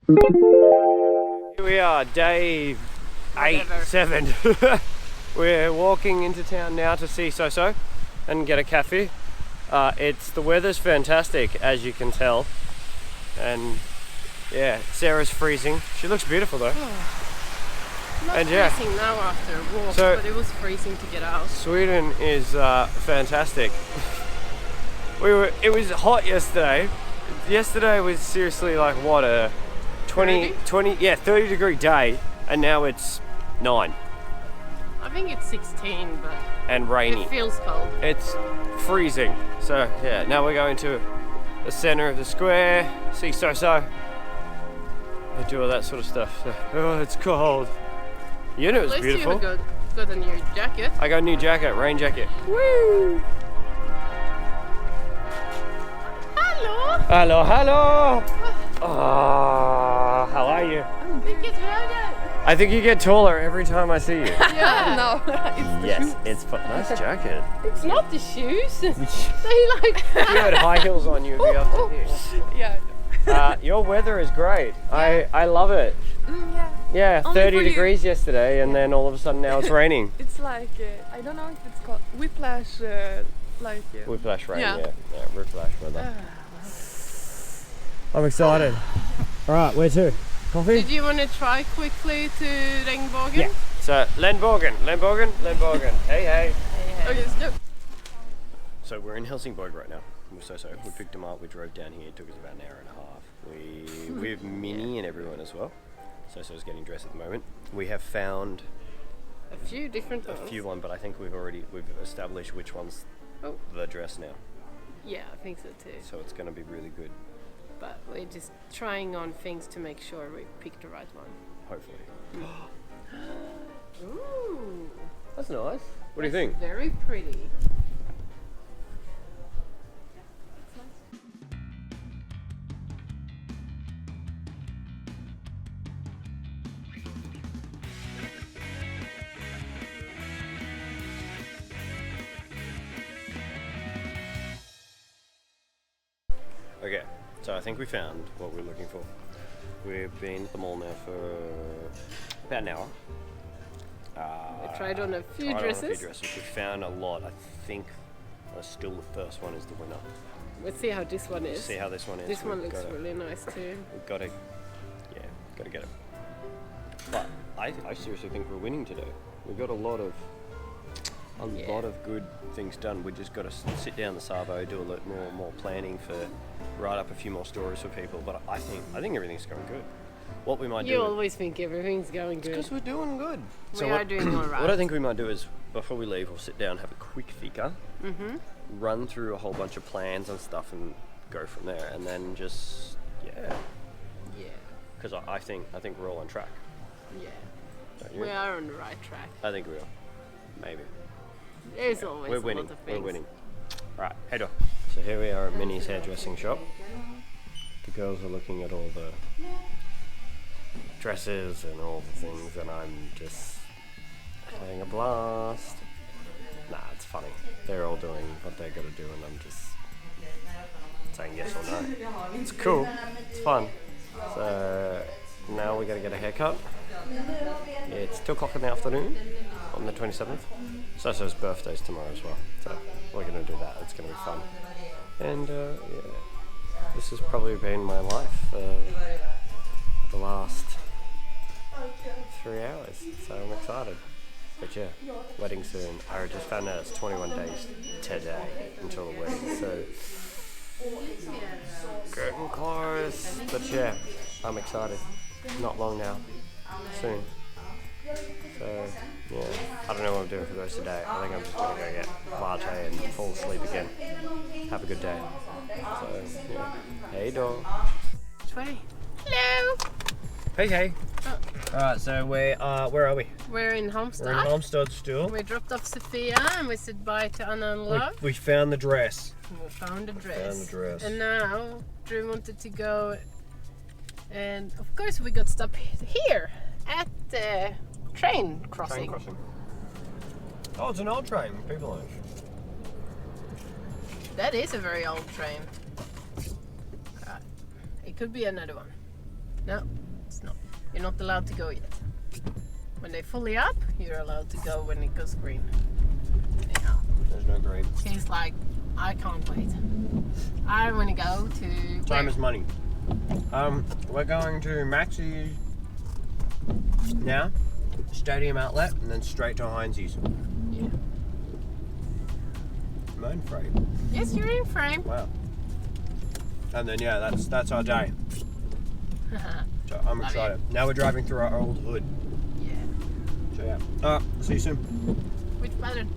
Here we are, day 7. We're walking into town now to see SoSo and get a cafe. The weather's fantastic, as you can tell, and yeah, Sarah's freezing. She looks beautiful though. Not freezing now after a walk, but it was freezing to get out. Sweden is fantastic. It was hot yesterday. Yesterday was seriously like what, a 30 degree day, and now it's 9. I think it's 16, but and rainy. It feels cold. It's freezing. So yeah, now we're going to the center of the square, see SoSo, and do all that sort of stuff. So, oh, it's cold. You know, it's beautiful. At least you got a new jacket. I got a new jacket, rain jacket. Woo! Hello! Hello, hello! Oh, how are you? I think you get taller every time I see you. Yeah, no, it's the shoes. Nice jacket. It's not the shoes. They like. If you had high heels on, you'd be up to here. Yeah. Your weather is great. Yeah. I love it. Yeah, 30 degrees yesterday, and then all of a sudden now it's raining. It's like, I don't know if it's called whiplash, whiplash rain, yeah. Yeah, whiplash weather. I'm excited. Alright, where to? Coffee? Did you want to try quickly to Regnbågen? Yeah. So, Lenborgen. Hey. Okay, let's go. So we're in Helsingborg right now with SoSo. We picked him up, we drove down here, it took us about an hour and a half. We have Minnie and everyone as well. SoSo's getting dressed at the moment. We have found a few different ones. A few ones, but I think we've established which one's the dress now. Yeah, I think so too. So it's going to be really good. But we're just trying on things to make sure we pick the right one. Hopefully. Ooh. That's nice. What do you think? Very pretty. Okay, so I think we found what we're looking for. We've been at the mall now for about an hour. We tried on a few dresses. We found a lot. I think still the first one is the winner. Let's see how this one is. See how this one is. This one looks really nice too. We've got to get it. But I seriously think we're winning today. We've got a lot of good things done. We just got to sit down the Savo, do a lot more planning write up a few more stories for people. But I think everything's going good. What we might do. You always think everything's going good. Because we're doing good. We are doing all right. What I think we might do is before we leave, we'll sit down, have a quick fika, run through a whole bunch of plans and stuff, and go from there. And then just because I think we're all on track. Yeah. We are on the right track. I think we are. Maybe. There's always we're winning. A lot of things. We're winning. Right, head off. So here we are at Minnie's hairdressing shop. The girls are looking at all the dresses and all the things, and I'm just having a blast. Nah, it's funny. They're all doing what they got to do, and I'm just saying yes or no. It's cool. It's fun. So now we got to get a haircut. It's 2 o'clock in the afternoon on the 27th. SoSo's birthday's tomorrow as well, so we're going to do that. It's going to be fun. And this has probably been my life for the last 3 hours, so I'm excited. But yeah, wedding soon. I just found out it's 21 days today until the wedding, so getting close. But yeah, I'm excited. Not long now, soon. So yeah, I don't know what I'm doing for the rest of the day. I think I'm just going to go get latte and fall asleep again. Have a good day. So yeah, hey dog. Hello. Hey. Alright, so where are we? We're in Halmstad. We're in Halmstad still. We dropped off Sophia and we said bye to Anna and Love. We found the dress. We found the dress. And now Drew wanted to go, and of course we got stopped here at the train crossing. Oh, it's an old train. People own. That is a very old train. It could be another one. No, it's not. You're not allowed to go yet. When they're fully up, you're allowed to go when it goes green. Yeah. There's no green. He's like, I can't wait. I want to go to... Time is money. We're going to Maxie's now, Stadium Outlet, and then straight to Heinz's. Yeah. Am I in frame? Yes, you're in frame. Wow. And then yeah, that's our day. So I'm Love excited. Now we're driving through our old hood. Yeah. So yeah. See you soon. Which button?